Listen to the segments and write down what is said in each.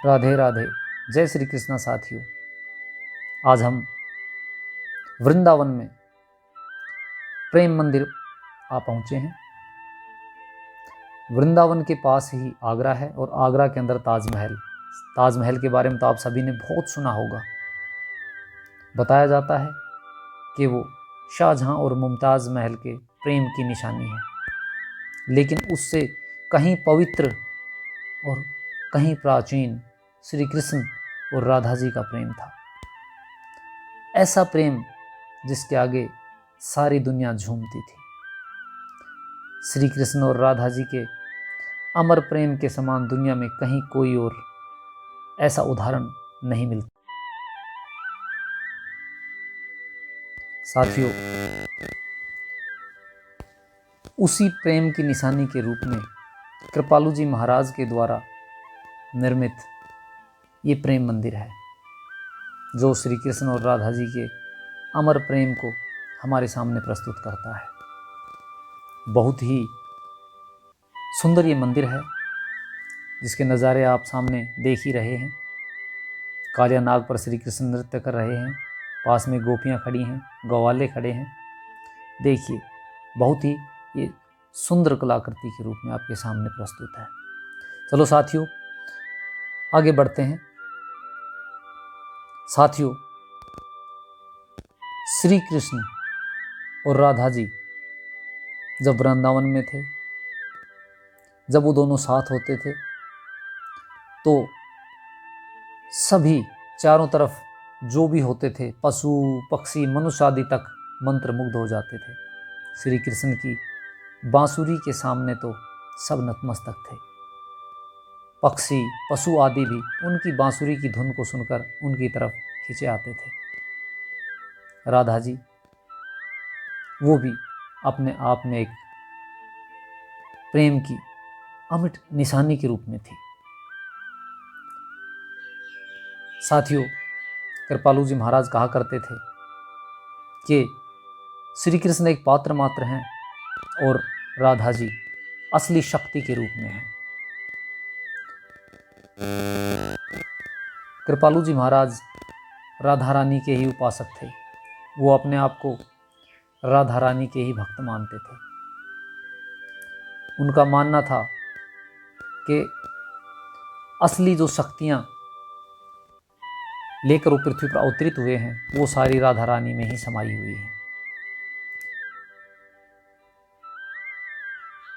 राधे राधे। जय श्री कृष्णा साथियों। आज हम वृंदावन में प्रेम मंदिर आ पहुँचे हैं। वृंदावन के पास ही आगरा है और आगरा के अंदर ताजमहल। ताजमहल के बारे में तो आप सभी ने बहुत सुना होगा। बताया जाता है कि वो शाहजहां और मुमताज़ महल के प्रेम की निशानी है, लेकिन उससे कहीं पवित्र और कहीं प्राचीन श्री कृष्ण और राधा जी का प्रेम था। ऐसा प्रेम जिसके आगे सारी दुनिया झूमती थी। श्री कृष्ण और राधा जी के अमर प्रेम के समान दुनिया में कहीं कोई और ऐसा उदाहरण नहीं मिलता। साथियों, उसी प्रेम की निशानी के रूप में कृपालु जी महाराज के द्वारा निर्मित ये प्रेम मंदिर है, जो श्री कृष्ण और राधा जी के अमर प्रेम को हमारे सामने प्रस्तुत करता है। बहुत ही सुंदर ये मंदिर है, जिसके नज़ारे आप सामने देख ही रहे हैं। कालिया नाग पर श्री कृष्ण नृत्य कर रहे हैं, पास में गोपियाँ खड़ी हैं, गवाले खड़े हैं। देखिए, बहुत ही ये सुंदर कलाकृति के रूप में आपके सामने प्रस्तुत है। चलो साथियों, आगे बढ़ते हैं। साथियों, श्री कृष्ण और राधा जी जब वृंदावन में थे, जब वो दोनों साथ होते थे, तो सभी चारों तरफ जो भी होते थे, पशु पक्षी मनुष्य आदि तक मंत्रमुग्ध हो जाते थे। श्री कृष्ण की बांसुरी के सामने तो सब नतमस्तक थे। पक्षी पशु आदि भी उनकी बांसुरी की धुन को सुनकर उनकी तरफ खींचे आते थे। राधा जी वो भी अपने आप में एक प्रेम की अमिट निशानी के रूप में थी। साथियों, कृपालु जी महाराज कहा करते थे कि श्री कृष्ण एक पात्र मात्र हैं और राधा जी असली शक्ति के रूप में हैं। कृपालु जी महाराज राधा रानी के ही उपासक थे। वो अपने आप को राधा रानी के ही भक्त मानते थे। उनका मानना था कि असली जो शक्तियाँ लेकर वो पृथ्वी पर अवतरित हुए हैं, वो सारी राधा रानी में ही समाई हुई है।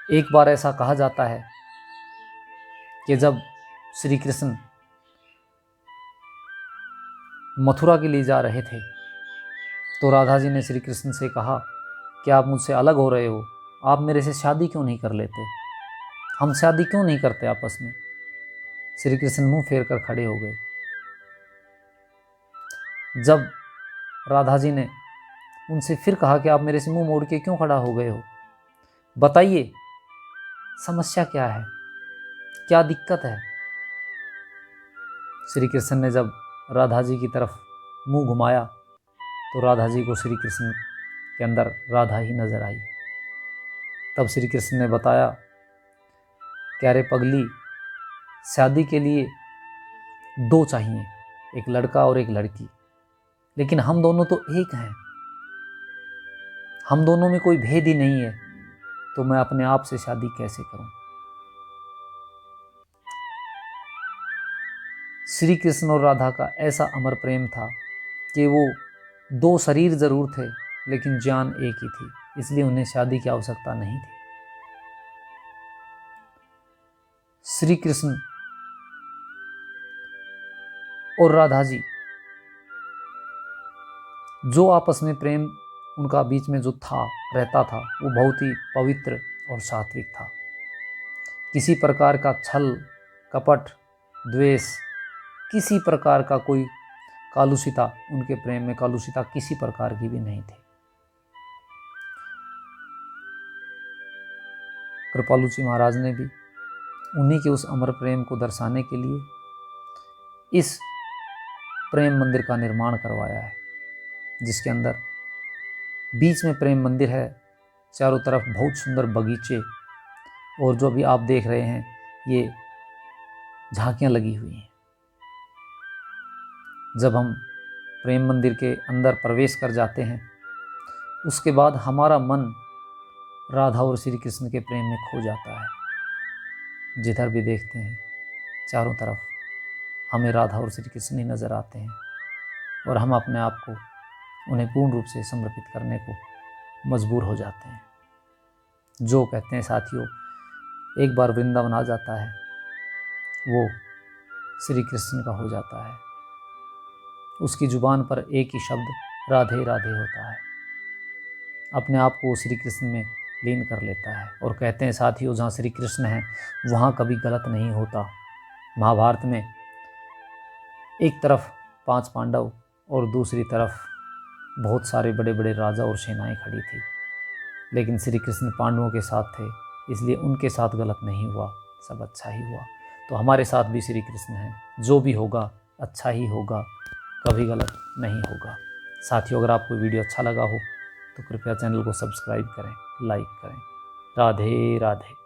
एक बार ऐसा कहा जाता है कि जब श्री कृष्ण मथुरा के लिए जा रहे थे, तो राधा जी ने श्री कृष्ण से कहा कि आप मुझसे अलग हो रहे हो, आप मेरे से शादी क्यों नहीं कर लेते, हम शादी क्यों नहीं करते आपस में। श्री कृष्ण मुंह फेर कर खड़े हो गए। जब राधा जी ने उनसे फिर कहा कि आप मेरे से मुंह मोड़ के क्यों खड़ा हो गए हो, बताइए समस्या क्या है, क्या दिक्कत है। श्री कृष्ण ने जब राधा जी की तरफ मुंह घुमाया, तो राधा जी को श्री कृष्ण के अंदर राधा ही नजर आई। तब श्री कृष्ण ने बताया कि अरे पगली, शादी के लिए दो चाहिए, एक लड़का और एक लड़की, लेकिन हम दोनों तो एक हैं, हम दोनों में कोई भेद ही नहीं है, तो मैं अपने आप से शादी कैसे करूं। श्री कृष्ण और राधा का ऐसा अमर प्रेम था कि वो दो शरीर जरूर थे, लेकिन जान एक ही थी, इसलिए उन्हें शादी की आवश्यकता नहीं थी। श्री कृष्ण और राधा जी जो आपस में प्रेम उनका बीच में जो था रहता था, वो बहुत ही पवित्र और सात्विक था। किसी प्रकार का छल कपट द्वेष, किसी प्रकार का कोई कालुषिता, उनके प्रेम में कालुषिता किसी प्रकार की भी नहीं थी। कृपालु जी महाराज ने भी उन्हीं के उस अमर प्रेम को दर्शाने के लिए इस प्रेम मंदिर का निर्माण करवाया है, जिसके अंदर बीच में प्रेम मंदिर है, चारों तरफ बहुत सुंदर बगीचे, और जो भी आप देख रहे हैं ये झांकियाँ लगी हुई हैं। जब हम प्रेम मंदिर के अंदर प्रवेश कर जाते हैं, उसके बाद हमारा मन राधा और श्री कृष्ण के प्रेम में खो जाता है। जिधर भी देखते हैं चारों तरफ हमें राधा और श्री कृष्ण ही नज़र आते हैं और हम अपने आप को उन्हें पूर्ण रूप से समर्पित करने को मजबूर हो जाते हैं। जो कहते हैं साथियों, एक बार वृंदावन आ जाता है वो श्री कृष्ण का हो जाता है। उसकी जुबान पर एक ही शब्द राधे राधे होता है। अपने आप को श्री कृष्ण में लीन कर लेता है। और कहते हैं साथियों, जहाँ श्री कृष्ण हैं वहाँ कभी गलत नहीं होता। महाभारत में एक तरफ 5 पांडव और दूसरी तरफ बहुत सारे बड़े बड़े राजा और सेनाएं खड़ी थी, लेकिन श्री कृष्ण पांडवों के साथ थे, इसलिए उनके साथ गलत नहीं हुआ, सब अच्छा ही हुआ। तो हमारे साथ भी श्री कृष्ण हैं, जो भी होगा अच्छा ही होगा, कभी गलत नहीं होगा। साथियों, अगर आपको वीडियो अच्छा लगा हो तो कृपया चैनल को सब्सक्राइब करें, लाइक करें। राधे राधे।